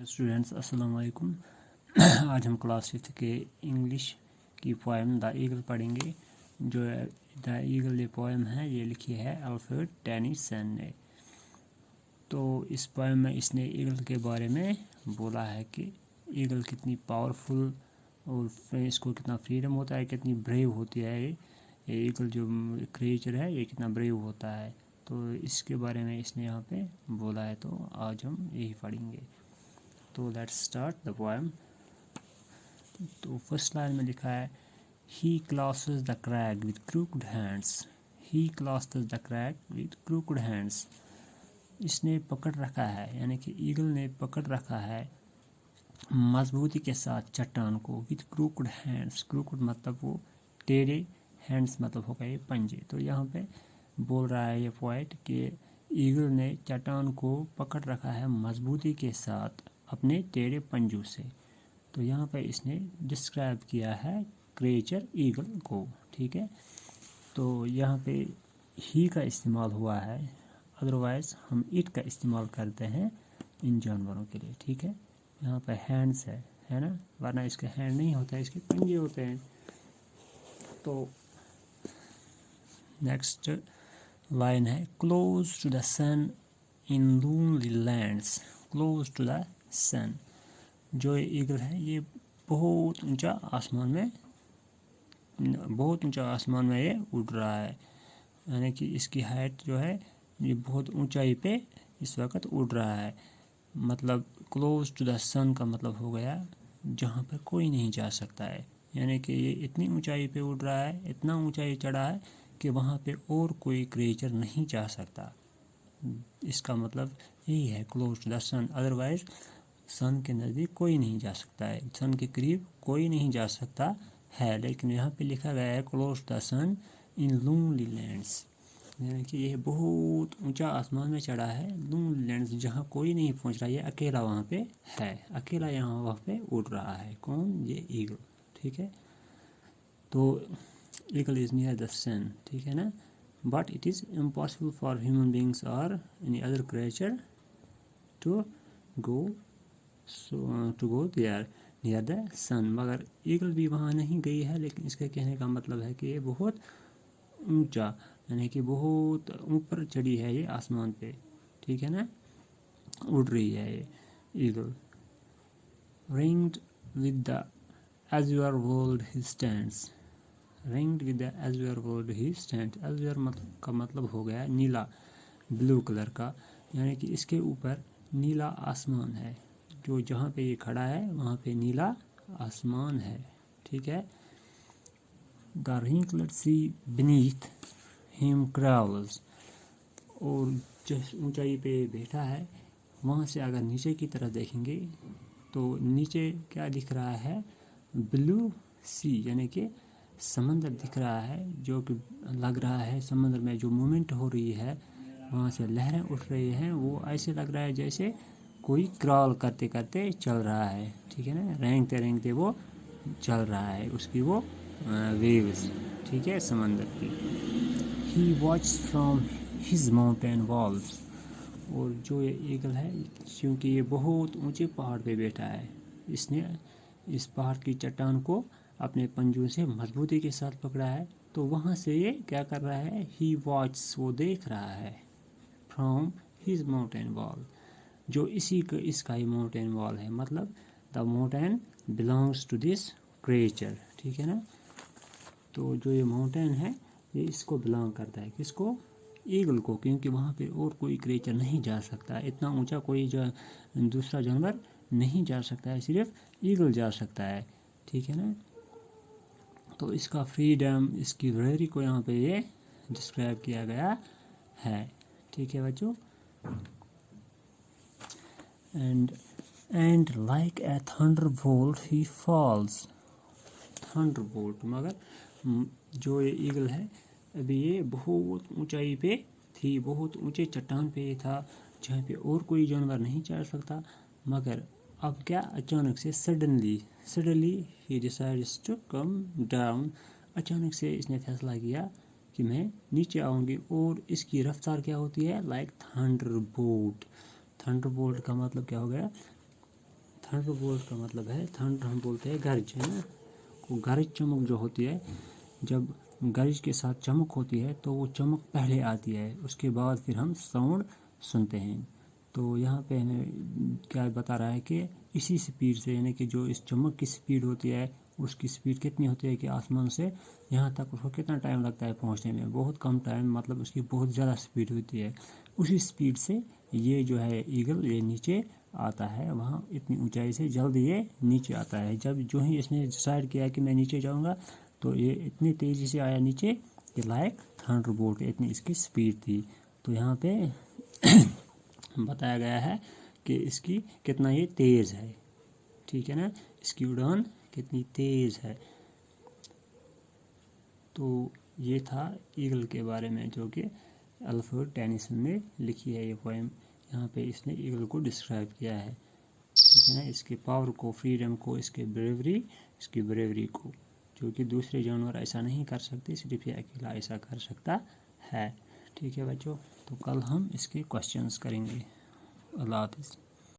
Students अस्सलाम वालेकुम। आज हम क्लास 5 के इंग्लिश की पोएम द ईगल पढ़ेंगे। जो द ईगल ये पोएम है, ये लिखी है अल्फ्रेड टेनीसन ने। तो इस पोएम में इसने ईगल के बारे में बोला है कि ईगल कितनी पावरफुल और इसको कितना फ्रीडम होता है, कितनी ब्रेव होती है। ये ईगल जो क्रिएचर है ये कितना ब्रेव होता है, तो इसके बारे में इसने यहाँ पे बोला है। तो आज हम यही पढ़ेंगे। तो लेट्स स्टार्ट द पोएम। तो फर्स्ट लाइन में लिखा है, he clasps the crag with crooked hands. He clasps the crag with crooked hands. इसने पकड़ रखा है, यानी कि ईगल ने पकड़ रखा है मजबूती के साथ चट्टान को। विद क्रूक्ड हैंड्स, क्रूक्ड मतलब वो टेढ़े, हैंड्स मतलब हो गए पंजे। तो यहाँ पे बोल रहा है ये पोएट कि ईगल ने चट्टान को पकड़ रखा है मजबूती के साथ अपने टेढ़े पंजों से। तो यहाँ पे इसने डिस्क्राइब किया है क्रिएचर ईगल को, ठीक है। तो यहाँ पे ही का इस्तेमाल हुआ है, अदरवाइज हम इट का इस्तेमाल करते हैं इन जानवरों के लिए, ठीक है। यहाँ पे हैंड्स है ना, वरना इसके हैंड नहीं होता है, इसके पंजे होते हैं। तो नेक्स्ट लाइन है, close to the sun in lonely lands. Close to the sun. जो ये ईगल है ये बहुत ऊंचा आसमान में ये उड़ रहा है, यानी कि इसकी हाइट जो है ये बहुत ऊंचाई पे इस वक्त उड़ रहा है। मतलब क्लोज टू द सन का मतलब हो गया जहाँ पर कोई नहीं जा सकता है, यानी कि ये इतनी ऊंचाई पे उड़ रहा है, इतना ऊंचाई चढ़ा है कि वहाँ पे और कोई क्रिएचर नहीं जा सकता। इसका मतलब यही है close to the sun. Otherwise sun के नज़दीक कोई नहीं जा सकता है, सन के करीब कोई नहीं जा सकता है। लेकिन यहाँ पे लिखा गया है close the sun in lonely lands, यानी कि ये बहुत ऊंचा आसमान में चढ़ा है। लोनली लैंड्स जहाँ कोई नहीं पहुँच रहा, ये अकेला वहाँ पे है, अकेला यहाँ वहाँ पे उड़ रहा है। कौन? ये ईगल, ठीक है। तो eagle is near the sun, ठीक है ना। But it is impossible for human beings और any other creature to go there near the sun. मगर ईगल भी वहाँ नहीं गई है, लेकिन इसके कहने का मतलब है कि ये बहुत ऊंचा, यानी कि बहुत ऊपर चढ़ी है ये आसमान पे, ठीक है ना, उड़ रही है ये eagle. Ringed with the Azure world he stands. Ringed with the Azure world he stands. Azure का मतलब हो गया नीला, ब्लू कलर का, यानी कि इसके ऊपर नीला आसमान है। जो जहाँ पे ये खड़ा है वहाँ पे नीला आसमान है, ठीक है। The wrinkled sea beneath him crawls। और जिस ऊंचाई पे बैठा है वहाँ से अगर नीचे की तरफ देखेंगे तो नीचे क्या दिख रहा है? ब्लू सी, यानी कि समंदर दिख रहा है। जो कि लग रहा है समंदर में जो मूवमेंट हो रही है, वहाँ से लहरें उठ रही हैं, वो ऐसे लग रहा है जैसे कोई क्रॉल करते करते चल रहा है, ठीक है ना। रेंगते रेंगते वो चल रहा है, उसकी वो वेव्स, ठीक है, समंदर की। He watches from his mountain walls. और जो ये ईगल है, क्योंकि ये बहुत ऊंचे पहाड़ पे बैठा है, इसने इस पहाड़ की चट्टान को अपने पंजों से मजबूती के साथ पकड़ा है। तो वहाँ से ये क्या कर रहा है? ही वॉच, वो देख रहा है, फ्रॉम हिज माउंटेन वॉल, जो इसका ही माउंटेन वॉल है। मतलब the mountain belongs to this creature, ठीक है ना। तो जो ये माउंटेन है ये इसको बिलोंग करता है, किसको? ईगल को, क्योंकि वहाँ पे और कोई क्रिएचर नहीं जा सकता, इतना ऊंचा कोई दूसरा जानवर नहीं जा सकता है, सिर्फ ईगल जा सकता है, ठीक है ना। तो इसका फ्रीडम, इसकी ब्रेवरी को यहाँ पे ये डिस्क्राइब किया गया है, ठीक है बच्चों। And like a thunderbolt he falls. Thunderbolt, मगर जो ये ईगल है अभी ये बहुत ऊंचाई पे थी, बहुत ऊंचे चट्टान पे ये था जहाँ पे और कोई जानवर नहीं चढ़ सकता। मगर अब क्या, अचानक से सडनली ही डिसाइड्स टू कम डाउन। अचानक से इसने फैसला किया कि मैं नीचे आऊँगी, और इसकी रफ्तार क्या होती है? Like Thunderbolt. थंडरबोल्ट का मतलब क्या हो गया? थंडरबोल्ट का मतलब है, थंडर हम बोलते हैं गरज, है ना। वो गरज चमक जो होती है, जब गरज के साथ चमक होती है तो वो चमक पहले आती है, उसके बाद फिर हम साउंड सुनते हैं। तो यहाँ पे हमें क्या बता रहा है कि इसी स्पीड से, यानी कि जो इस चमक की स्पीड होती है उसकी स्पीड कितनी होती है कि आसमान से यहाँ तक उसको कितना टाइम लगता है पहुँचने में, बहुत कम टाइम, मतलब उसकी बहुत ज़्यादा स्पीड होती है। उसी स्पीड से ये जो है ईगल ये नीचे आता है, वहाँ इतनी ऊंचाई से जल्द ये नीचे आता है। जब जो ही इसने डिसाइड किया कि मैं नीचे जाऊँगा तो ये इतनी तेज़ी से आया नीचे कि लाइक थंडरबोल्ट, इतनी इसकी स्पीड थी। तो यहाँ पे बताया गया है कि इसकी कितना ये तेज़ है, ठीक है ना, इसकी उड़ान कितनी तेज़ है। तो ये था ईगल के बारे में, जो कि अल्फ्रेड टेनिसन ने लिखी है ये पोएम। यहाँ पे इसने ईगल को डिस्क्राइब किया है, ठीक है ना, इसके पावर को, फ्रीडम को, इसकी ब्रेवरी को, जो कि दूसरे जानवर ऐसा नहीं कर सकते, सिर्फ ये अकेला ऐसा कर सकता है। ठीक है बच्चों, तो कल हम इसके क्वेश्चंस करेंगे। अल्लाह हाफ़िज़।